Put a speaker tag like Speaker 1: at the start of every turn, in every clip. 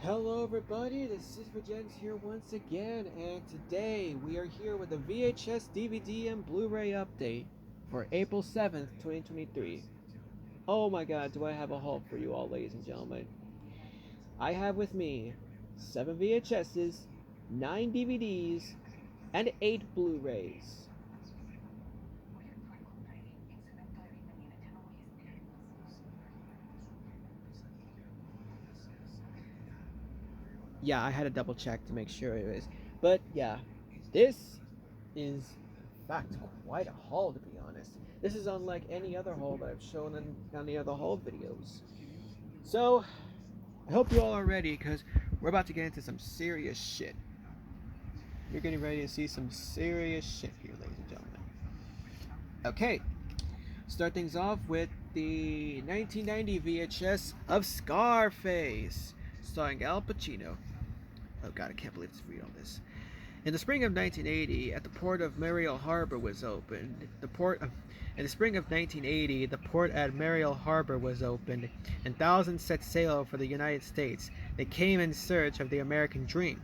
Speaker 1: Hello everybody, this is Regens here once again, and today we are here with the VHS, DVD, and Blu-Ray update for April 7th, 2023. Oh my god, do I have a haul for you all, ladies and gentlemen. I have with me 7 VHSs, 9 DVDs, and 8 Blu-rays. Yeah, I had to double check to make sure it was. But yeah, this is in fact quite a haul, to be honest. This is unlike any other haul that I've shown in any other haul videos. So I hope you all are ready, because we're about to get into some serious shit. You're getting ready to see some serious shit here, ladies and gentlemen. Okay, start things off with the 1990 VHS of Scarface, starring Al Pacino. Oh god, I can't believe to read all this. In the spring of 1980, at the port of Mariel Harbor was opened. In the spring of 1980, the port at Mariel Harbor was opened, and thousands set sail for the United States. They came in search of the American dream.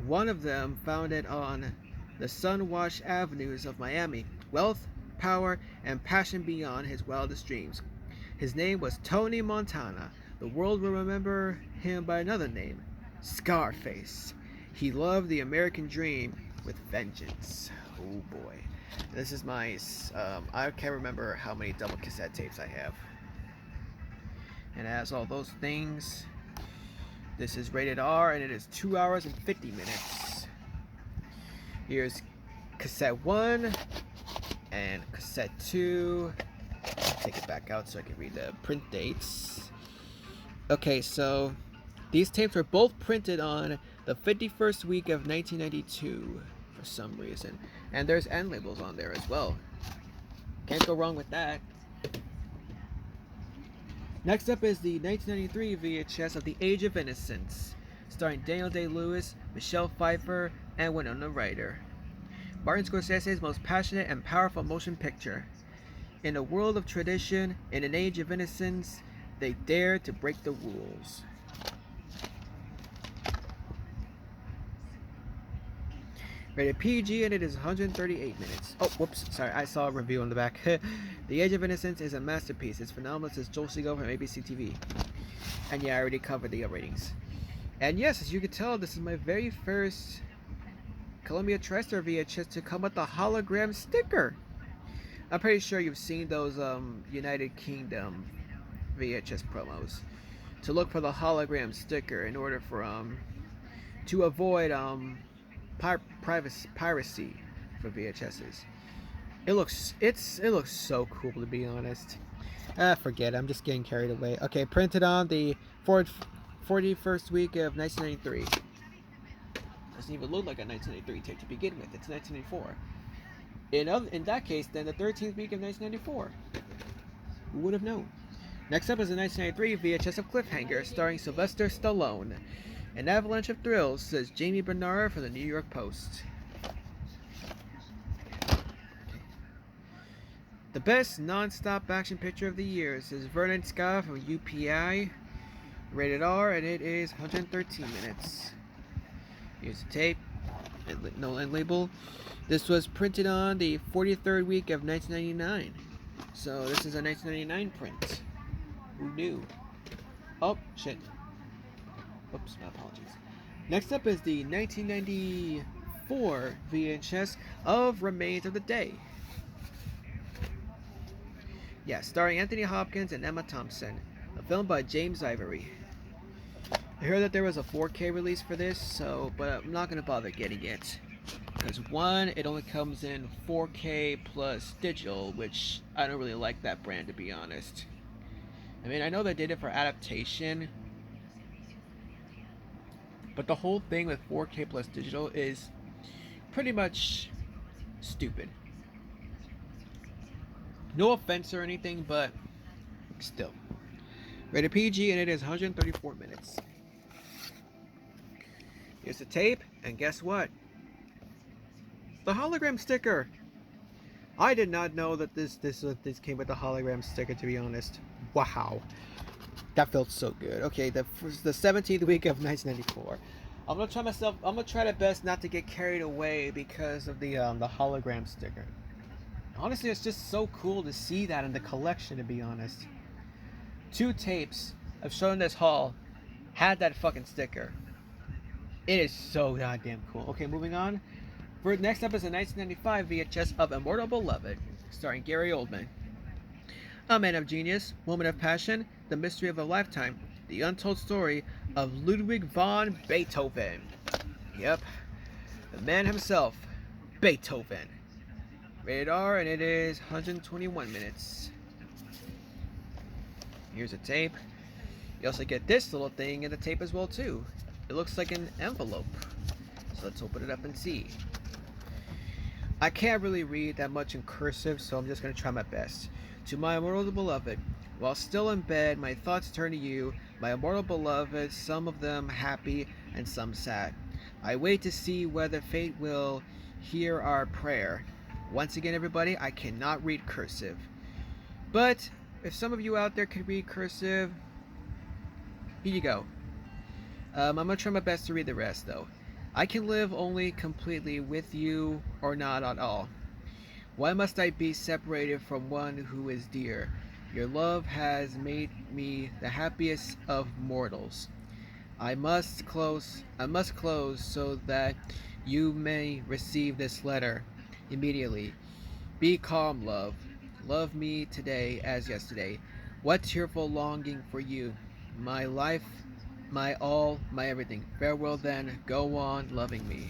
Speaker 1: One of them found it on the sun-washed avenues of Miami. Wealth, power, and passion beyond his wildest dreams. His name was Tony Montana. The world will remember him by another name, Scarface. He loved the American dream with vengeance. Oh boy. This is my, I can't remember how many double cassette tapes I have. And as all those things, this is rated R and it is 2 hours and 50 minutes. Here's cassette 1 and cassette 2. Take it back out so I can read the print dates. Okay, so these tapes were both printed on the 51st week of 1992 for some reason. And there's end labels on there as well. Can't go wrong with that. Next up is the 1993 VHS of The Age of Innocence, starring Daniel Day-Lewis, Michelle Pfeiffer, and Winona Ryder. Martin Scorsese's most passionate and powerful motion picture. In a world of tradition, in an age of innocence, they dare to break the rules. Rated PG, and it is 138 minutes. Oh, whoops, sorry, I saw a review on the back. The Age of Innocence is a masterpiece. It's phenomenal, says Joel Siegel from ABC TV. And yeah, I already covered the ratings. And yes, as you can tell, this is my very first Columbia TriStar VHS to come with a hologram sticker. I'm pretty sure you've seen those United Kingdom VHS promos. To look for the hologram sticker in order for to avoid piracy for VHSs. It looks so cool, to be honest. Forget it, I'm just getting carried away. Okay, printed on the 41st week of 1993. Doesn't even look like a 1993 tape to begin with. It's 1994. In that case, then the 13th week of 1994. Who would have known? Next up is the 1993 VHS of Cliffhanger, starring Sylvester Stallone. An avalanche of thrills, says Jamie Bernard from the New York Post. The best non-stop action picture of the year, says Vernon Scott from UPI. Rated R, and it is 113 minutes. Here's the tape. No end label. This was printed on the 43rd week of 1999. So this is a 1999 print. Who knew? Oh, shit. Oops, my apologies. Next up is the 1994 VHS of Remains of the Day. Yeah, starring Anthony Hopkins and Emma Thompson. A film by James Ivory. I heard that there was a 4K release for this, but I'm not going to bother getting it. Because one, it only comes in 4K plus digital, which I don't really like that brand, to be honest. I mean, I know they did it for adaptation, but the whole thing with 4K plus digital is pretty much stupid. No offense or anything, but still. Rated PG, and it is 134 minutes. Here's the tape, and guess what? The hologram sticker! I did not know that this came with the hologram sticker, to be honest. Wow. That felt so good. Okay, the 17th week of 1994. I'm gonna try my best not to get carried away because of the hologram sticker. Honestly, it's just so cool to see that in the collection, to be honest. 2 tapes of showing this haul had that fucking sticker. It is so goddamn cool. Okay, moving on. For next up is a 1995 VHS of Immortal Beloved, starring Gary Oldman. A man of genius, woman of passion, the mystery of a lifetime, the untold story of Ludwig von Beethoven. Yep, the man himself, Beethoven. Rated R, and it is 121 minutes. Here's a tape. You also get this little thing in the tape as well too. It looks like an envelope. So let's open it up and see. I can't really read that much in cursive, so I'm just going to try my best. To my immortal beloved, while still in bed, my thoughts turn to you, my immortal beloved, some of them happy and some sad. I wait to see whether fate will hear our prayer. Once again, everybody, I cannot read cursive. But if some of you out there can read cursive, here you go. I'm going to try my best to read the rest, though. I can live only completely with you or not at all. Why must I be separated from one who is dear? Your love has made me the happiest of mortals. I must close so that you may receive this letter immediately. Be calm, love. Love me today as yesterday. What tearful longing for you, my life, my all, my everything. Farewell then, go on loving me.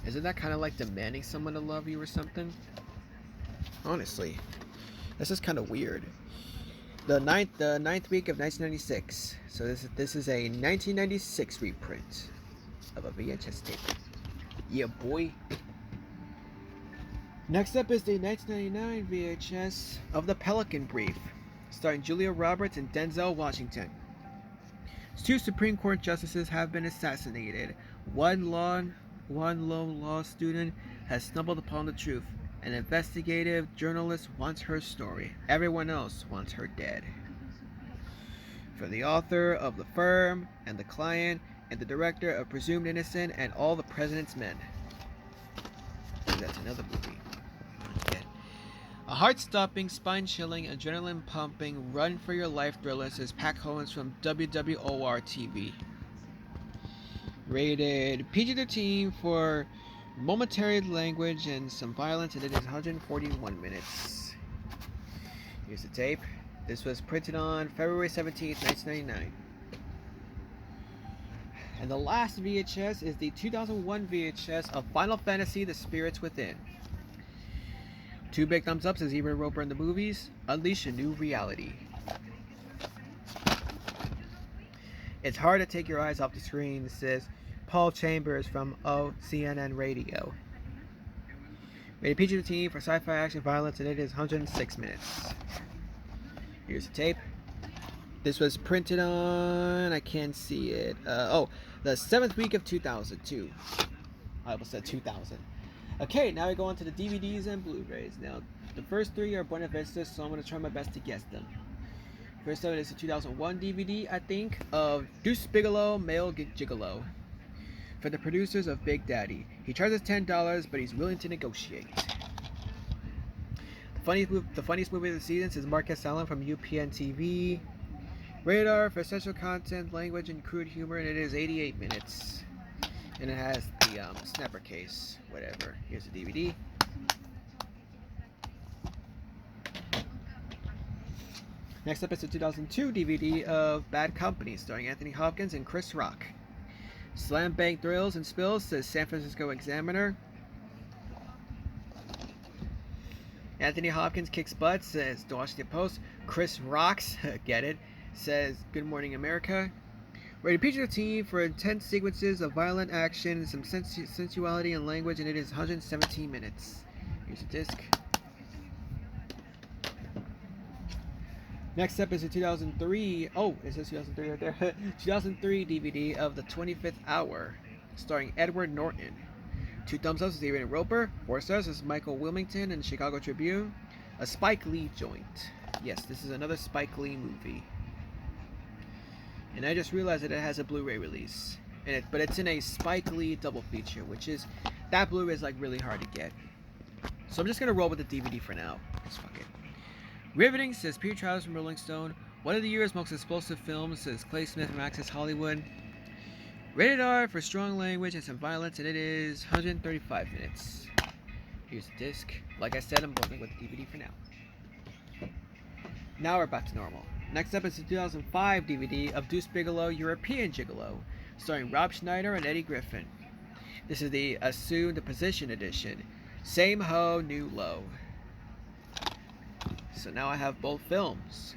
Speaker 1: Isn't that kind of like demanding someone to love you or something? Honestly, this is kind of weird. The ninth week of 1996. So this is a 1996 reprint of a VHS tape. Yeah, boy. Next up is the 1999 VHS of The Pelican Brief, starring Julia Roberts and Denzel Washington. 2 Supreme Court justices have been assassinated. One lone law student has stumbled upon the truth. An investigative journalist wants her story. Everyone else wants her dead. For the author of The Firm and The Client and the director of Presumed Innocent and All the President's Men. That's another movie. A heart-stopping, spine-chilling, adrenaline-pumping, run-for-your-life thriller, says Pat Collins from WWOR-TV. Rated PG-13 for momentary language and some violence, and it is 141 minutes. Here's the tape. This was printed on February 17th, 1999. And the last VHS is the 2001 VHS of Final Fantasy: The Spirits Within. 2 big thumbs up, says Ebert Roper in the movies. Unleash a new reality. It's hard to take your eyes off the screen, says Paul Chambers from CNN Radio. Rated PG-13 for sci-fi action violence, and it is 106 minutes. Here's the tape. This was printed on, I can't see it. The 7th week of 2002. I almost said 2000. Okay, now we go on to the DVDs and Blu-rays. Now, the first 3 are Buena Vista, so I'm going to try my best to guess them. First up is the 2001 DVD, I think, of Deuce Bigalow, Male Gigolo. For the producers of Big Daddy. He charges $10, but he's willing to negotiate. The funniest movie of the season is Marcus Allen from UPN TV. Rated R for sexual content, language, and crude humor, and it is 88 minutes. And it has the snapper case, whatever. Here's the DVD. Next up is the 2002 DVD of Bad Company, starring Anthony Hopkins and Chris Rock. Slam bang thrills and spills, says San Francisco Examiner. Anthony Hopkins kicks butt, says The Washington Post. Chris rocks, get it, says Good Morning America. Rated PG-13 for intense sequences of violent action, some sensuality and language, and it is 117 minutes. Here's a disc. Next up is the 2003. Oh, it says 2003 right there. 2003 DVD of The 25th Hour, starring Edward Norton. 2 thumbs up, Stephen Roper. 4 stars, this is Michael Wilmington and Chicago Tribune. A Spike Lee joint. Yes, this is another Spike Lee movie. and I just realized that it has a Blu-ray release, but it's in a Spike Lee double feature, which is that Blu-ray is like really hard to get. So I'm just gonna roll with the DVD for now. Just fuck it. Riveting, says Peter Travis from Rolling Stone. One of the year's most explosive films, says Clay Smith from Access Hollywood. Rated R for strong language and some violence, and it is 135 minutes. Here's the disc. Like I said, I'm going with the DVD for now. Now we're back to normal. Next up is the 2005 DVD of Deuce Bigalow, European Gigolo, starring Rob Schneider and Eddie Griffin. This is the Assume the Position edition. Same ho, new low. So now I have both films.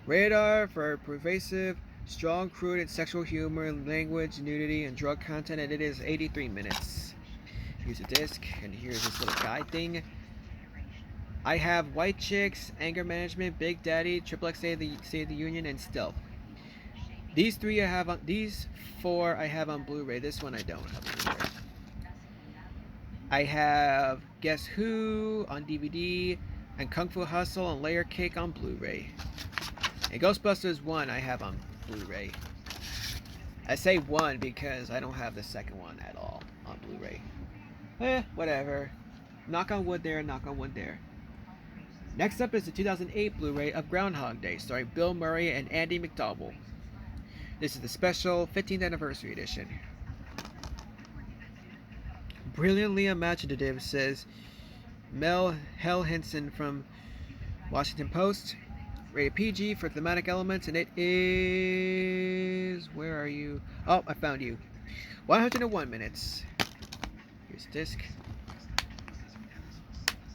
Speaker 1: Rated R for pervasive, strong, crude, and sexual humor, language, nudity, and drug content, and it is 83 minutes. Here's a disc, and here's this little guide thing. I have White Chicks, Anger Management, Big Daddy, XXX State of the Union, and Stealth. These four I have on Blu-ray. This one I don't have on Blu-ray. I have Guess Who on DVD, and Kung Fu Hustle and Layer Cake on Blu-ray. And Ghostbusters 1 I have on Blu-ray. I say 1 because I don't have the second one at all on Blu-ray. Whatever. Knock on wood there, knock on wood there. Next up is the 2008 Blu-ray of Groundhog Day, starring Bill Murray and Andy McDowell. This is the special 15th anniversary edition. Brilliantly imaginative, says Mel Henson from Washington Post. Rated PG for thematic elements, and it is... Where are you? Oh, I found you. 101 minutes. Here's the disc.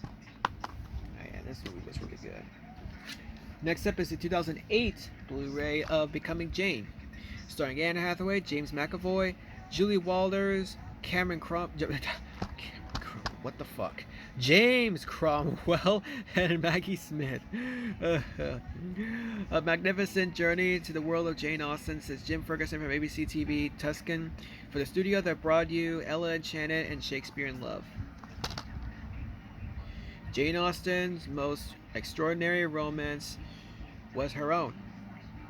Speaker 1: Oh yeah, this movie was really good. Next up is the 2008 Blu-ray of Becoming Jane, starring Anne Hathaway, James McAvoy, Julie Walters, what the fuck? James Cromwell and Maggie Smith. A magnificent journey to the world of Jane Austen, says Jim Ferguson from ABC TV Tuscan, for the studio that brought you Ella Enchanted and Shakespeare in Love. Jane Austen's most extraordinary romance was her own.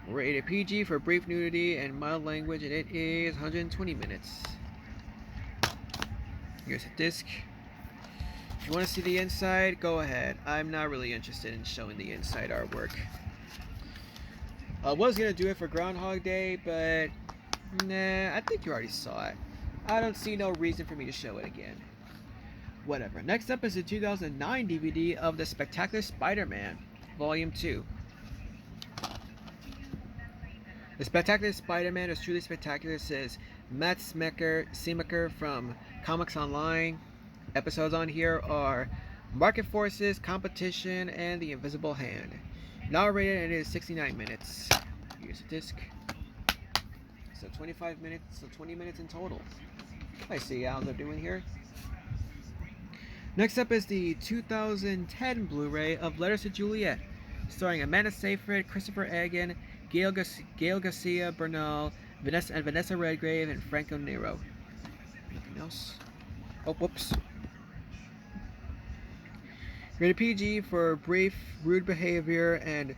Speaker 1: Rated PG for brief nudity and mild language, and it is 120 minutes. Here's a disc. If you want to see the inside, go ahead. I'm not really interested in showing the inside artwork. I was going to do it for Groundhog Day, but nah, I think you already saw it. I don't see no reason for me to show it again. Whatever. Next up is the 2009 DVD of The Spectacular Spider-Man, Volume 2. The Spectacular Spider-Man is truly spectacular, says Matt Semaker from Comics Online. Episodes on here are Market Forces, Competition, and The Invisible Hand. Now rated, and it is 69 minutes. Here's the disc. So 25 minutes, so 20 minutes in total. I see how they're doing here. Next up is the 2010 Blu-ray of Letters to Juliet, starring Amanda Seyfried, Christopher Egan, Gail Garcia Bernal, Vanessa Redgrave, and Franco Nero. Anything else? Oh, whoops. Rated PG for brief, rude behavior and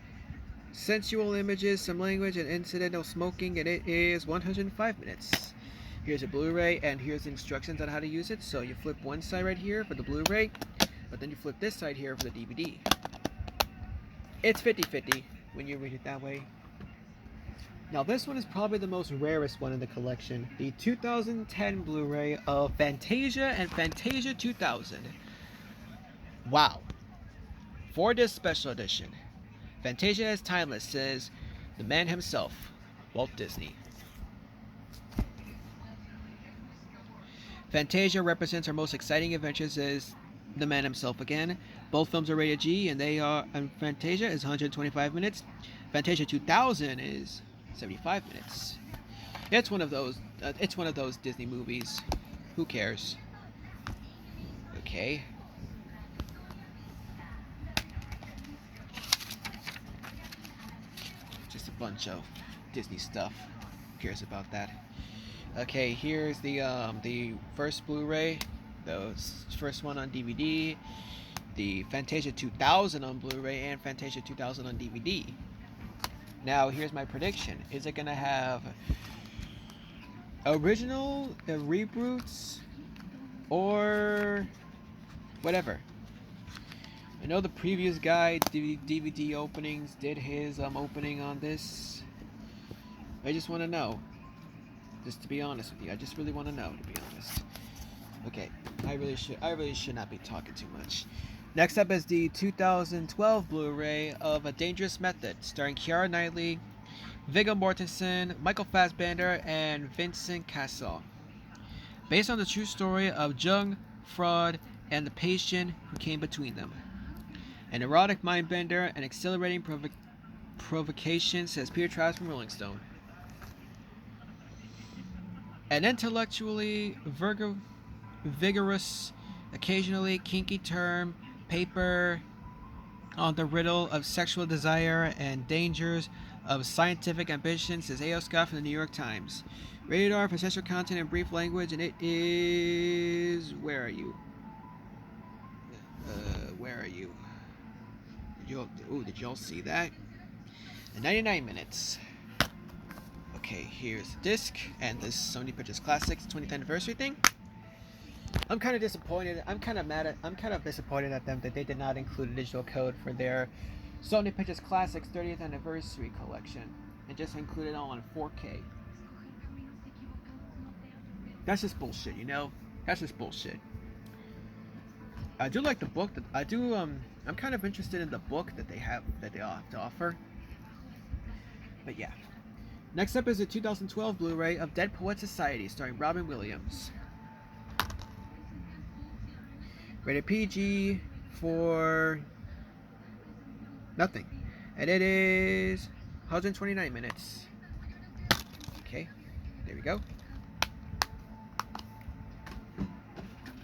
Speaker 1: sensual images, some language, and incidental smoking, and it is 105 minutes. Here's a Blu-ray, and here's the instructions on how to use it. So you flip one side right here for the Blu-ray, but then you flip this side here for the DVD. It's 50-50 when you read it that way. Now this one is probably the most rarest one in the collection. The 2010 Blu-ray of Fantasia and Fantasia 2000. Wow. 4-disc special edition. Fantasia is timeless, says the man himself, Walt Disney. Fantasia represents our most exciting adventures, says the man himself again. Both films are rated G, and Fantasia is 125 minutes. Fantasia 2000 is 75 minutes. It's one of those. It's one of those Disney movies. Who cares? Okay. Just a bunch of Disney stuff. Who cares about that? Okay, here's the first Blu-ray, the first one on DVD, the Fantasia 2000 on Blu-ray, and Fantasia 2000 on DVD. Now, here's my prediction. Is it going to have original reboots or whatever? I know the previous guy, DVD openings, did his opening on this. I just want to know. Just to be honest with you, I just really want to know, to be honest. Okay, I really should not be talking too much. Next up is the 2012 Blu-ray of A Dangerous Method, starring Keira Knightley, Viggo Mortensen, Michael Fassbender, and Vincent Cassel. Based on the true story of Jung, Fraud, and the patient who came between them. An erotic mind-bender and exhilarating provocation, says Peter Travis from Rolling Stone. An intellectually vigorous, occasionally kinky term, paper on the riddle of sexual desire and dangers of scientific ambition, says A.O. Scott from the New York Times. Rated R for sexual content and brief language, and it is... Where are you? Where are you? Did y'all see that? 99 minutes. Okay, here's the disc and this Sony Pictures Classics 20th anniversary thing. I'm kind of disappointed. I'm kind of disappointed at them that they did not include a digital code for their Sony Pictures Classics 30th anniversary collection and just included it all on 4K. That's just bullshit, you know? That's just bullshit. I do like the book. I'm kind of interested in the book that they have to offer. But yeah. Next up is the 2012 Blu-ray of Dead Poets Society, starring Robin Williams. Rated PG for nothing. And it is 129 minutes. Okay, there we go.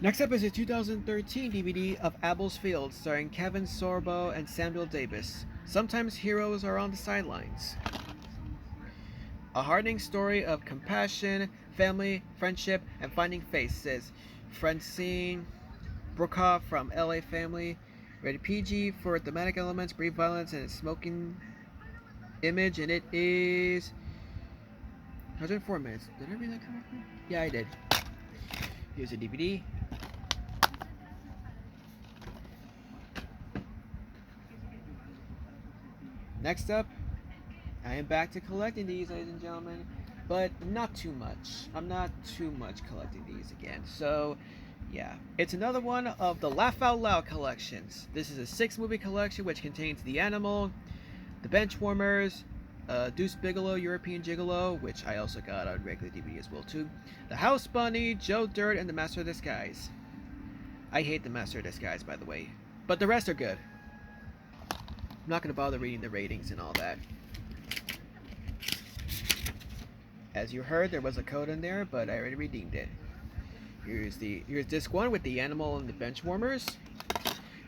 Speaker 1: Next up is a 2013 DVD of Abel's Field, starring Kevin Sorbo and Samuel Davis. Sometimes heroes are on the sidelines. A hardening story of compassion, family, friendship, and finding faith, says Francine Brokaw from LA Family. Rated PG for thematic elements, brief violence, and a smoking image, and it is 104 minutes. Did I read that correctly? Yeah, I did. Here's a DVD. Next up, I am back to collecting these, ladies and gentlemen, but not too much. I'm not too much collecting these again. So, yeah. It's another one of the Laugh Out Loud collections. This is a 6-movie collection which contains The Animal, The Benchwarmers, Deuce Bigalow, European Gigolo, which I also got on regular DVD as well too, The House Bunny, Joe Dirt, and The Master of Disguise. I hate The Master of Disguise, by the way, but the rest are good. I'm not going to bother reading the ratings and all that. As you heard, there was a code in there, but I already redeemed it. Here's disc 1 with The Animal and The Benchwarmers.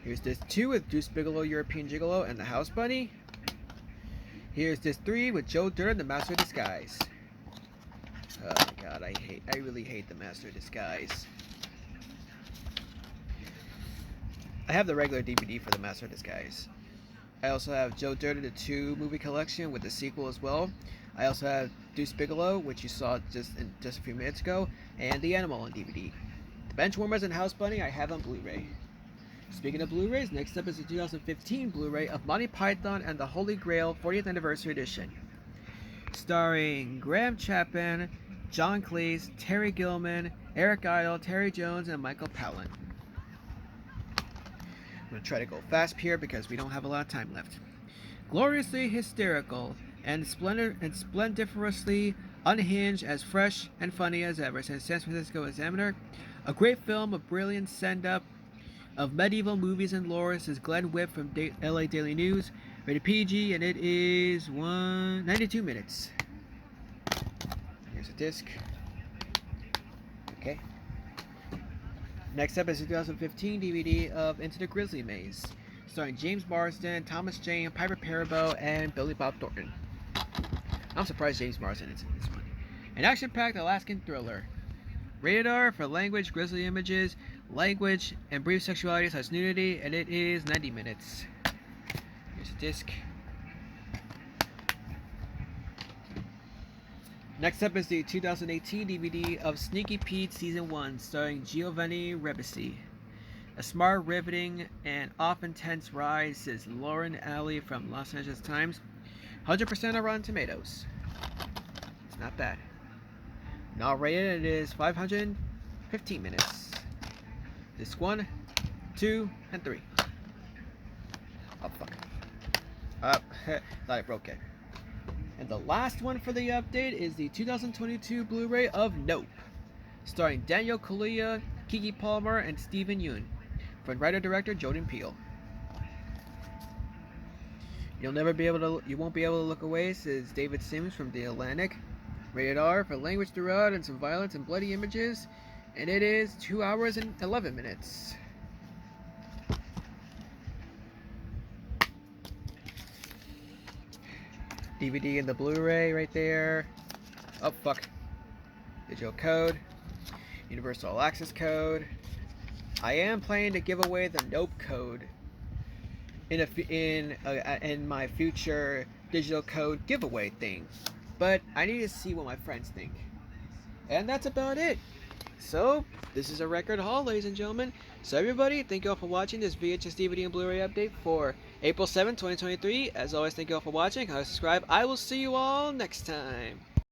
Speaker 1: Here's disc 2 with Deuce Bigalow, European Gigolo, and The House Bunny. Here's disc 3 with Joe Dirt and The Master of Disguise. Oh my god, I really hate The Master of Disguise. I have the regular DVD for The Master of Disguise. I also have Joe Dirt, the 2-movie collection with the sequel as well. I also have Deuce Bigalow, which you saw just a few minutes ago, and The Animal on DVD. The Benchwarmers and House Bunny I have on Blu-ray. Speaking of Blu-rays, next up is the 2015 Blu-ray of Monty Python and the Holy Grail 40th Anniversary Edition. Starring Graham Chapman, John Cleese, Terry Gilliam, Eric Idle, Terry Jones, and Michael Palin. I'm going to try to go fast here because we don't have a lot of time left. Gloriously hysterical and splendiferously unhinged, as fresh and funny as ever, says San Francisco Examiner. A great film, a brilliant send-up of medieval movies and lore, says Glenn Whipp from LA Daily News. Rated PG, and it is 92 minutes. Here's a disc. Okay. Next up is a 2015 DVD of Into the Grizzly Maze, starring James Marsden, Thomas Jane, Piper Perabo, and Billy Bob Thornton. I'm surprised James Marsden is in this one. An action-packed Alaskan thriller. Rated R for language, grisly images, language, and brief sexuality such nudity, and it is 90 minutes. Here's a disc. Next up is the 2018 DVD of Sneaky Pete Season 1, starring Giovanni Ribisi. A smart, riveting, and often tense ride, says Lauren Alley from Los Angeles Times. 100% on Rotten Tomatoes. It's not bad. Not rated, it is 515 minutes. Disc 1, 2, and 3. Oh, fuck. Thought I broke it. And the last one for the update is the 2022 Blu-ray of Nope, starring Daniel Kaluuya, Keke Palmer, and Steven Yeun, from writer-director Jordan Peele. You won't be able to look away, says David Sims from The Atlantic. Rated R for language throughout and some violence and bloody images, and it is 2 hours and 11 minutes. DVD and the Blu-ray right there. Oh, fuck. Digital code. Universal All Access code. I am planning to give away the Nope code in my future digital code giveaway thing. But I need to see what my friends think. And that's about it. So, this is a record haul, ladies and gentlemen. So everybody, thank you all for watching this VHS DVD and Blu-ray update for April 7th, 2023. As always, thank you all for watching. Subscribe. I will see you all next time.